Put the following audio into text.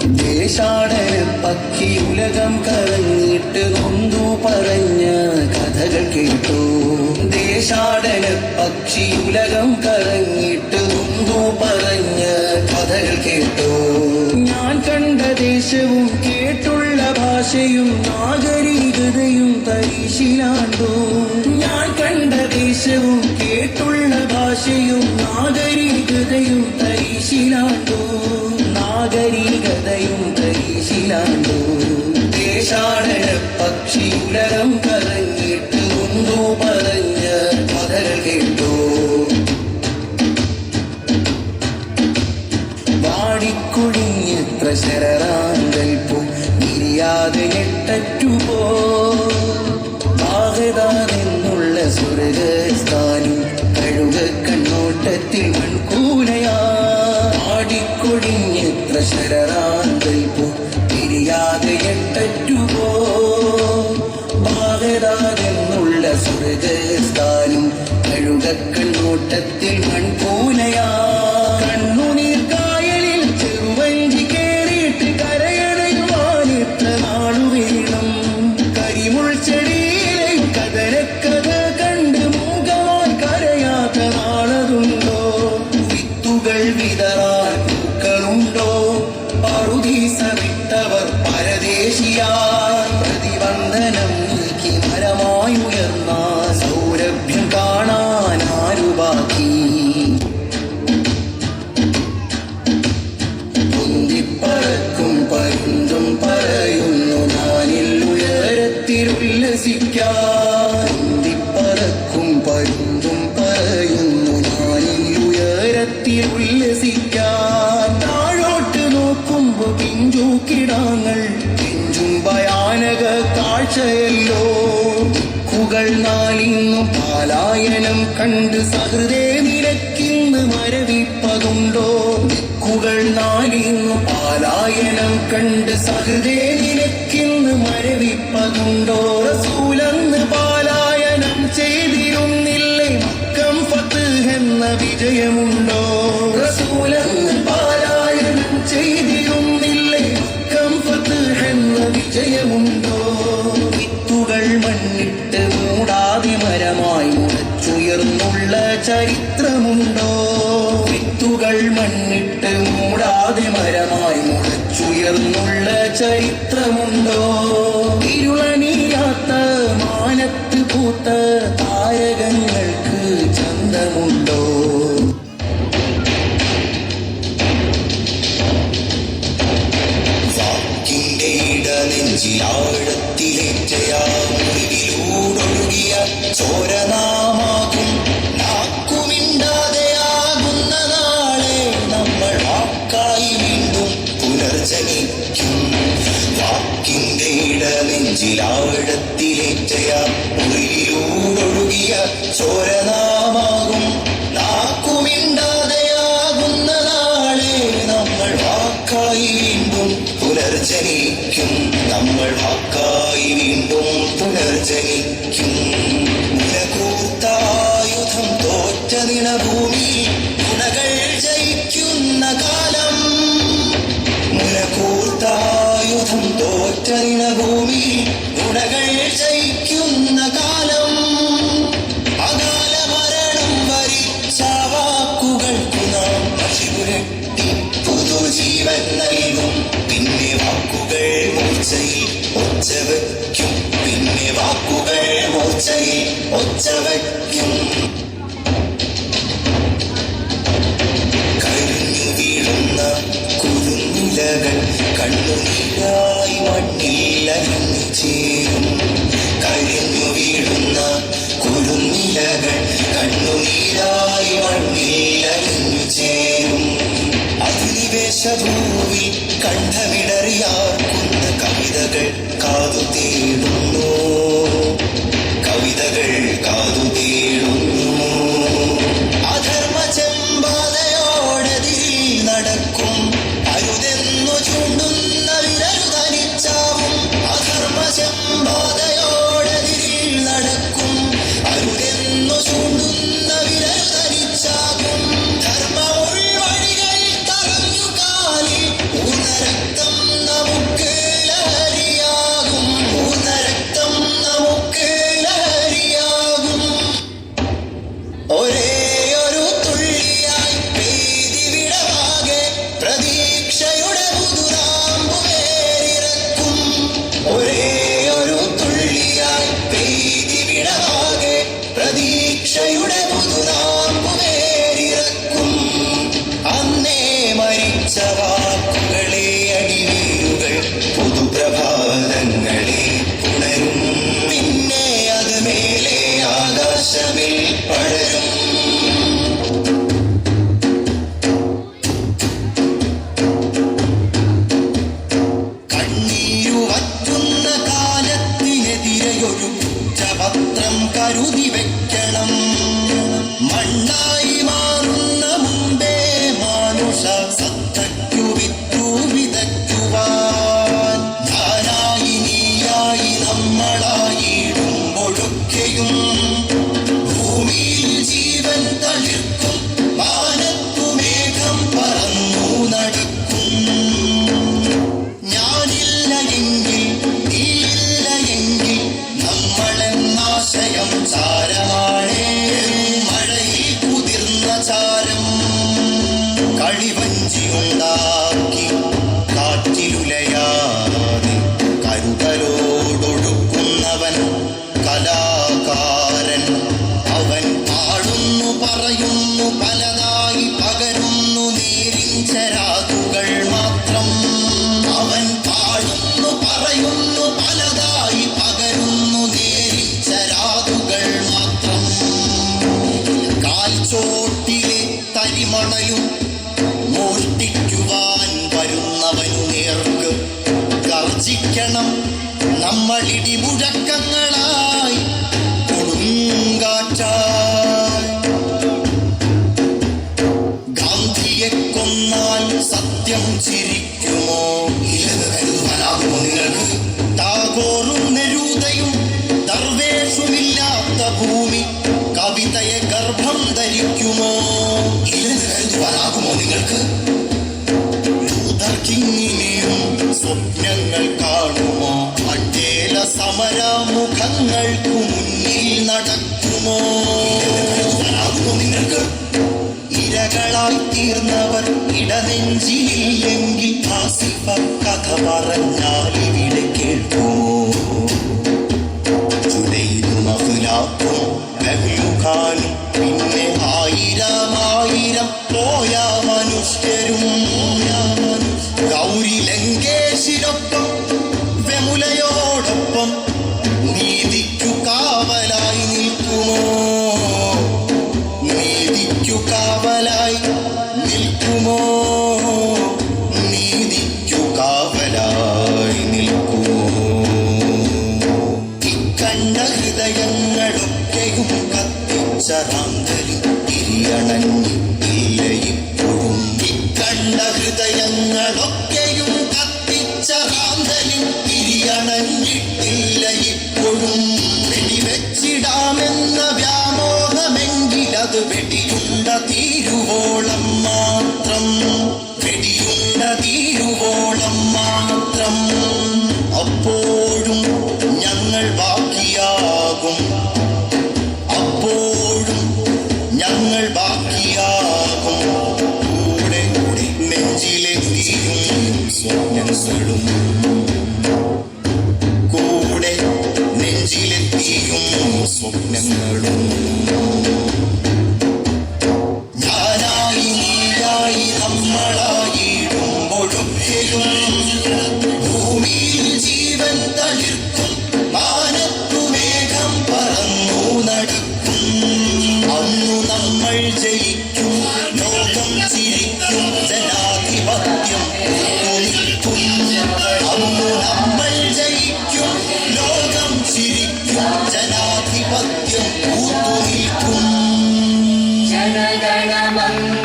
ദേശാടന പക്ഷി ഉലകം കറങ്ങിട്ട് നൊന്തു പറഞ്ഞ കഥകൾ കേട്ടോ. ദേശാടന പക്ഷി ഉലകം കറങ്ങിട്ട് നൊന്തു പറഞ്ഞ കഥകൾ കേട്ടോ. ഞാൻ കണ്ട ദേശവും കേട്ടുള്ള ഭാഷയും നാഗരികതയും തരിശിലാണ്ടോ. ഞാൻ കണ്ട ദേശവും കേട്ടുള്ള ഭാഷയും നാഗരികതയും തരിശിലാണ്ടോ. നാഗരികതയും തരിശിലാണ്ടോ. ദേശാടന പക്ഷി ഉലകം കറങ്ങിട്ട് നൊന്തു പറഞ്ഞ കഥകൾ കേട്ടോ. വാടിക്കുഴിഞ്ഞെത്ര ശരറാന്തൽ പോ ഇരിയാതെ ഞെട്ടറ്റുപോ. ബാഗദാദെന്നുള്ള സ്വർഗസ്ഥാനും കഴുക കണ്ണോട്ടത്തിൽ മൺകൂനയാ. വാടിക്കൊഴിഞ്ഞെത്ര ശരറാന്തൽ പോ ഇരിയാതെ ഞെട്ടറ്റുപോ. ബാഗദാദെന്നുള്ള സ്വർഗസ്ഥാനും കഴുക കണ്ണോട്ടത്തിൽ മൺകൂനയാ. കണ്ണുനീർ കായലിൽ ചെറുവഞ്ചി കേറിയിട്ട് കരയണയുവാൻ എത്ര നാളു വേണം. കരിമുൾ ചെടിയിലെ കഥനക്കഥ കണ്ട് മൂകമായി കരയാത്ത നാളതുണ്ടോ. വിത്തുകൾ വിതറാൻ പൂക്കളുണ്ടോ. പറുദീസ വിട്ടവർ പരദേശിയായി പ്രതിബന്ധനം നീക്കി മരമായി ഉയർന്ന സൗരഭ്യം കാണാൻ ആരു ബാക്കി. പൊന്തിപ്പറക്കും പരുന്തും പറയുന്നു ഞാനിൽ ഉയരത്തിലുല്ലസിക്കാൻ. പൊന്തിപ്പറക്കും പരുന്തും പറയുന്നു ഞാനിൽ ഉയരത്തിലുല്ലസിക്കാൻ. താഴോട്ട് നോക്കുമ്പോ പിഞ്ചൂക്കിടാങ്ങൾ പിഞ്ചും ഭയാനക കാഴ്ചയല്ലോ. ദിക്കുകൾ നാലിന്നു പാലായനം കണ്ട് സഹൃദേ നിരക്കിന്ന് മരവിപ്പതുണ്ടോ. ദിക്കുകൾ നാലിന്നു പാലായനം കണ്ട് സഹൃദേ നിരക്കിന്ന് മരവിപ്പതുണ്ടോ. റസൂലന്ന് പാലായനം ചെയ്തിരുന്നില്ലേ മക്കം ഫത്ഹ് എന്ന വിജയമുണ്ടോ. റസൂലന്ന് പാലായനം ചെയ്തിരുന്നില്ലേ മക്കം ഫത്ഹ് എന്ന വിജയമുണ്ടോ. വിത്തുകൾ മണ്ണിട്ട് മൂടാതെ മരമായി മുളച്ചുയർന്നുള്ള ചരിത്രമുണ്ടോ. വിത്തുകൾ മണ്ണിട്ട് മൂടാതെ മരമായി മുളച്ചുയർന്നുള്ള ചരിത്രമുണ്ടോ. ഇരുളണിയാത്ത മാനത്ത് പൂത്ത താരകങ്ങൾക്ക് ചന്തമുണ്ടോ. വാക്കിന്റെ ഇടനെഞ്ചിലാഴത്തിലേറ്റയാഴിലൂടൊഴുകിയ ചോരനാമാകും നാക്കുമിണ്ടാതെയാകുന്ന നാളെ നമ്മൾ വാക്കായി വീണ്ടും പുനർജനിക്കും. വാക്കിന്റെ ഇടനെഞ്ചിലാഴത്തിലേറ്റയാഴിലൂടൊഴുകിയ ചോരനാമാകും നാക്കുമിണ്ടാതെയാകുന്ന നാളെ നമ്മൾ വാക്കായി വീണ്ടും പുനർജനിക്കും. നമ്മൾ വാക്കായി വീണ്ടും പുനർജനിക്കും. മുലകൂർത്തായുധം തോറ്റ നിണഭൂമി ഗുണകൾ ജയിക്കുന്ന കാലം. മുലകൂർത്തായുധം തോറ്റ നിണഭൂമി ഗുണകൾ ജയിക്കുന്ന കാലം. അകാല മരണം വരിച്ച വാക്കുകൾക്കു നാം പശുപുരട്ടി പുതുജീവൻ നൽകും. പിന്നെ വാക്കുകൾ മൂർച്ചയിൽ ഒച്ചവയ്ക്കും. പിന്നെ വാക്കുകൾ മൂർച്ചയിൽ ഒച്ചവയ്ക്കും. കരിഞ്ഞു വീഴുന്ന കുരുന്നിലകൾ കണ്ണുനീരായി മണ്ണിൽ അലിഞ്ഞു ചേരും. കരിഞ്ഞു വീഴുന്ന കുരുന്നിലകൾ കണ്ണുനീരായി മണ്ണിൽ അലിഞ്ഞു ചേരും. അധിനിവേശഭൂവിൽ കണ്ഠമിടറിയാർക്കുന്ന കവിതകൾ കാതു തേടുന്നു. കവിതകൾ കാതു തേടുന്നു. അധർമ്മ ചെമ്പാതയോടെതിരിൽ നടക്കും. അരുതെന്നു ചൂണ്ടുന്ന വിരലുതനിച്ചാവും. അധർമ്മ ചെമ്പാതയോടെതിരിൽ നടക്കും. അരുതെന്നു ചൂണ്ടുന്ന വിരലുതനിച്ചാകും. ധർമ്മ ഉൾവഴികൾ തറഞ്ഞു കാലിൽ പൂർണ്ണരക്തം ഗർജിക്കണം നമ്മൾ ഇടിമുഴക്കങ്ങളായി കൊടുങ്കാറ്റായി. ഗാന്ധിയെ കൊന്നാൽ സത്യം ചിരിക്കുമോ? ഇല്ലെന്ന് കരുതുവാനാകുമോ നിങ്ങൾക്ക്? ടാഗോറും നെരൂദയും ദർവേഷുമില്ലാത്ത ഭൂമി കവിതയെ ഗർഭം ധരിക്കുമോ? ഇല്ലെന്ന് കരുതുവാനാകുമോ നിങ്ങൾക്ക്? ലൂഥർ കിങ്ങിനെയും സ്വപ്നങ്ങൾ കാണുമോ? അഡേല സമരമുഖങ്ങൾക്കു മുന്നിൽ നടക്കുമോ? ഇല്ലെന്ന് കരുതുവാനാകുമോ നിങ്ങൾക്ക്? ഇരകളായി തീർന്നവർ ഇടനെഞ്ചിലില്ലെങ്കിൽ ആസിഫ കഥ പറഞ്ഞാൽ ഇവിടെ കേൾക്കുമോ? ജുനൈദും അഖ്ലാഖും ലഹ്ലുഖാനും പിന്നെ ആയിരം പോയ മനുഷ്യരും. ഗൗരി ലങ്കേശിനൊപ്പം വെമുലയോടൊപ്പം നീതിക്കു കാവലായി നിൽക്കുമോ? നീതിക്കു കാവലായി നിൽക്കുമോ? നീതിക്കു കാവലായി നിൽക്കുമോ? ഇക്കണ്ട ഹൃദയങ്ങളൊക്കെയും കത്തിച്ച റാന്തലിൽ തിരിയണഞ്ഞിട്ടില്ല ഇപ്പോഴും. ഇക്കണ്ട ഹൃദയങ്ങളൊക്കെയും കത്തിച്ച റാന്തലിൽ തിരിയണഞ്ഞിട്ടില്ല ഇപ്പോഴും. വെടിവെച്ചിടാമെന്ന വ്യാമോഹമെങ്കിലത് വെടിയുണ്ട തീരുവോളം മാത്രം. വെടിയുണ്ട തീരുവോളം മാത്രം. അപ്പോഴും ഞങ്ങൾ ബാക്കിയാകും. അപ്പോഴും ഞങ്ങൾ ബാക്കിയാകും. കൂടെ നെഞ്ചിലെത്തിയും സ്വപ്നങ്ങളും. കൂടെ നെഞ്ചിലെത്തിയും സ്വപ്നങ്ങളും. ഞാനായി നീയായി നമ്മളായിടുമ്പോഴൊക്കെയും ഭൂമിയിൽ ജീവൻ തളിർക്കും. മാനത്തു മേഘം പറന്നു നടക്കും. അന്നു നമ്മൾ ജയിക്കും. ലോകം ചിരിക്കും. ജനാധിപത്യം നിൽക്കും. അന്നു നമ്മൾ ജയിക്കും. ലോകം ചിരിക്കും. ജനാധിപത്യം നിൽക്കും. ജനഗണമംഗളം